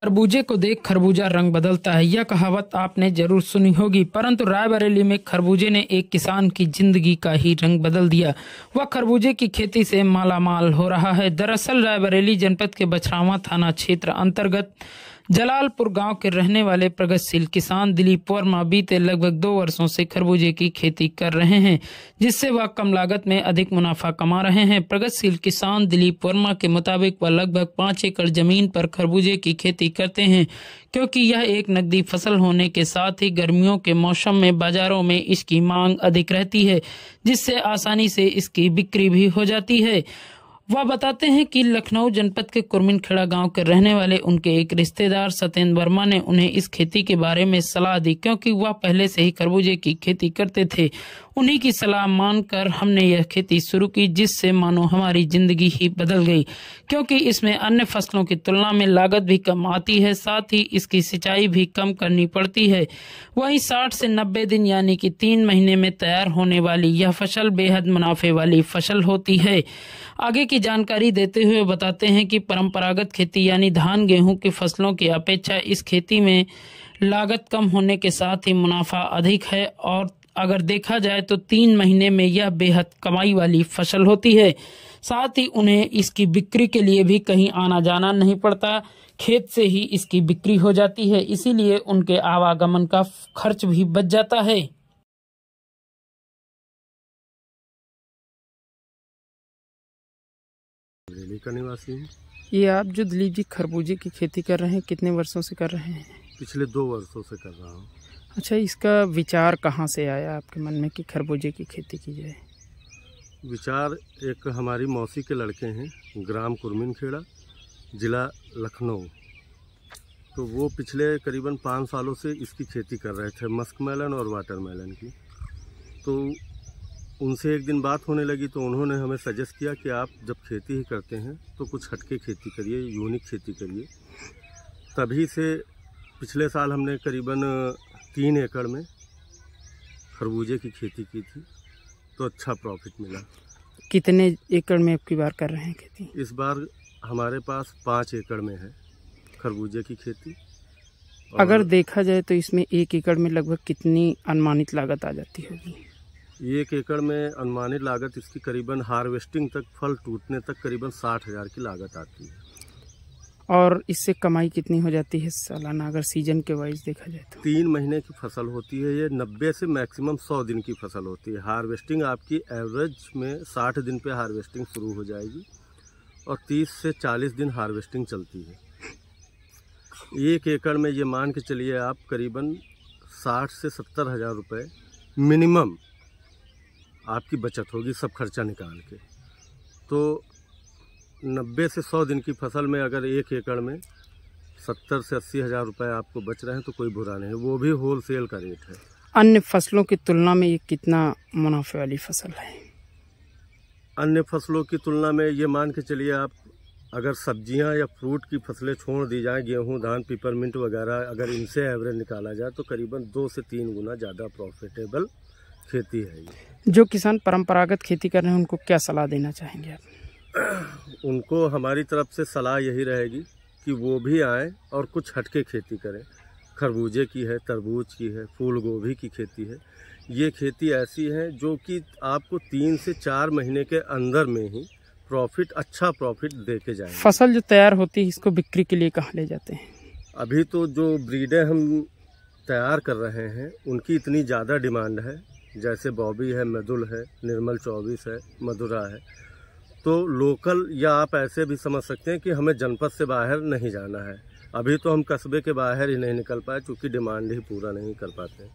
खरबूजे को देख खरबूजा रंग बदलता है, यह कहावत आपने जरूर सुनी होगी। परंतु रायबरेली में खरबूजे ने एक किसान की जिंदगी का ही रंग बदल दिया। वह खरबूजे की खेती से मालामाल हो रहा है। दरअसल रायबरेली जनपद के बछरावा थाना क्षेत्र अंतर्गत जलालपुर गांव के रहने वाले प्रगतिशील किसान दिलीप वर्मा बीते लगभग 2 वर्षों से खरबूजे की खेती कर रहे हैं, जिससे वह कम लागत में अधिक मुनाफा कमा रहे हैं। प्रगतिशील किसान दिलीप वर्मा के मुताबिक वह लगभग 5 एकड़ जमीन पर खरबूजे की खेती करते हैं, क्योंकि यह एक नकदी फसल होने के साथ ही गर्मियों के मौसम में बाजारों में इसकी मांग अधिक रहती है, जिससे आसानी से इसकी बिक्री भी हो जाती है। वह बताते हैं कि लखनऊ जनपद के कुरमिनखेड़ा गांव के रहने वाले उनके एक रिश्तेदार सत्येंद्र वर्मा ने उन्हें इस खेती के बारे में सलाह दी, क्योंकि वह पहले से ही खरबूजे की खेती करते थे। उन्हीं की सलाह मानकर हमने यह खेती शुरू की, जिससे मानो हमारी जिंदगी ही बदल गई, क्योंकि इसमें अन्य फसलों की तुलना में लागत भी कम आती है, साथ ही इसकी सिंचाई भी कम करनी पड़ती है। वहीं 60 से 90 दिन यानी कि 3 महीने में तैयार होने वाली यह फसल बेहद मुनाफे वाली फसल होती है। आगे की जानकारी देते हुए बताते हैं कि परंपरागत खेती यानी धान गेहूं की फसलों की अपेक्षा इस खेती में लागत कम होने के साथ ही मुनाफा अधिक है, और अगर देखा जाए तो 3 महीने में यह बेहद कमाई वाली फसल होती है। साथ ही उन्हें इसकी बिक्री के लिए भी कहीं आना जाना नहीं पड़ता, खेत से ही इसकी बिक्री हो जाती है, इसीलिए उनके आवागमन का खर्च भी बच जाता है। बरेली का निवासी हूँ। ये आप जो दिलीप जी खरबूजे की खेती कर रहे हैं, कितने वर्षों से कर रहे हैं? पिछले 2 वर्षों से कर रहा हूँ। अच्छा, इसका विचार कहाँ से आया आपके मन में कि खरबूजे की खेती की जाए? विचार एक हमारी मौसी के लड़के हैं, ग्राम कुरमिनखेड़ा, जिला लखनऊ। तो वो पिछले करीबन 5 सालों से इसकी खेती कर रहे थे, मस्कमेलन और वाटरमेलन की। तो उनसे एक दिन बात होने लगी, तो उन्होंने हमें सजेस्ट किया कि आप जब खेती ही करते हैं तो कुछ हटके खेती करिए, यूनिक खेती करिए। तभी से पिछले साल हमने करीबन 3 एकड़ में खरबूजे की खेती की थी, तो अच्छा प्रॉफिट मिला। कितने एकड़ में आपकी बार कर रहे हैं खेती? इस बार हमारे पास 5 एकड़ में है खरबूजे की खेती। अगर देखा जाए तो इसमें 1 एकड़ में लगभग कितनी अनुमानित लागत आ जाती होगी? 1 एकड़ में अनुमानित लागत इसकी करीबन हार्वेस्टिंग तक, फल टूटने तक करीबन 60,000 की लागत आती है। और इससे कमाई कितनी हो जाती है सालाना, अगर सीजन के वाइज देखा जाए तो? 3 महीने की फसल होती है ये, 90 से मैक्सिमम 100 दिन की फसल होती है। हार्वेस्टिंग आपकी एवरेज में 60 दिन पे हार्वेस्टिंग शुरू हो जाएगी और 30 से 40 दिन हार्वेस्टिंग चलती है। 1 एकड़ में ये मान के चलिए आप करीबन 60 से 70 हज़ार रुपये मिनिमम आपकी बचत होगी, सब खर्चा निकाल के। तो 90 से 100 दिन की फसल में अगर 1 एकड़ में 70 से 80 हज़ार रुपये आपको बच रहे हैं तो कोई बुरा नहीं, वो भी होलसेल का रेट है। अन्य फसलों की तुलना में ये कितना मुनाफे वाली फसल है? अन्य फसलों की तुलना में ये मान के चलिए आप, अगर सब्जियां या फ्रूट की फसलें छोड़ दी जाएं, गेहूं, धान, पिपरमिंट वगैरह, अगर इनसे एवरेज निकाला जाए तो करीबन 2 से 3 गुना ज़्यादा प्रॉफिटेबल खेती है ये। जो किसान परंपरागत खेती कर रहे हैं उनको क्या सलाह देना चाहेंगे आप? उनको हमारी तरफ से सलाह यही रहेगी कि वो भी आएँ और कुछ हटके खेती करें। खरबूजे की है, तरबूज की है, फूल गोभी की खेती है। ये खेती ऐसी है जो कि आपको 3 से 4 महीने के अंदर में ही प्रॉफिट, अच्छा प्रॉफिट दे के जाएंगे। फसल जो तैयार होती है इसको बिक्री के लिए कहाँ ले जाते हैं? अभी तो जो ब्रीडें हम तैयार कर रहे हैं उनकी इतनी ज़्यादा डिमांड है, जैसे बॉबी है, मधुल है, निर्मल 24 है, मधुरा है। तो लोकल, या आप ऐसे भी समझ सकते हैं कि हमें जनपद से बाहर नहीं जाना है। अभी तो हम कस्बे के बाहर ही नहीं निकल पाए, क्योंकि डिमांड ही पूरा नहीं कर पाते।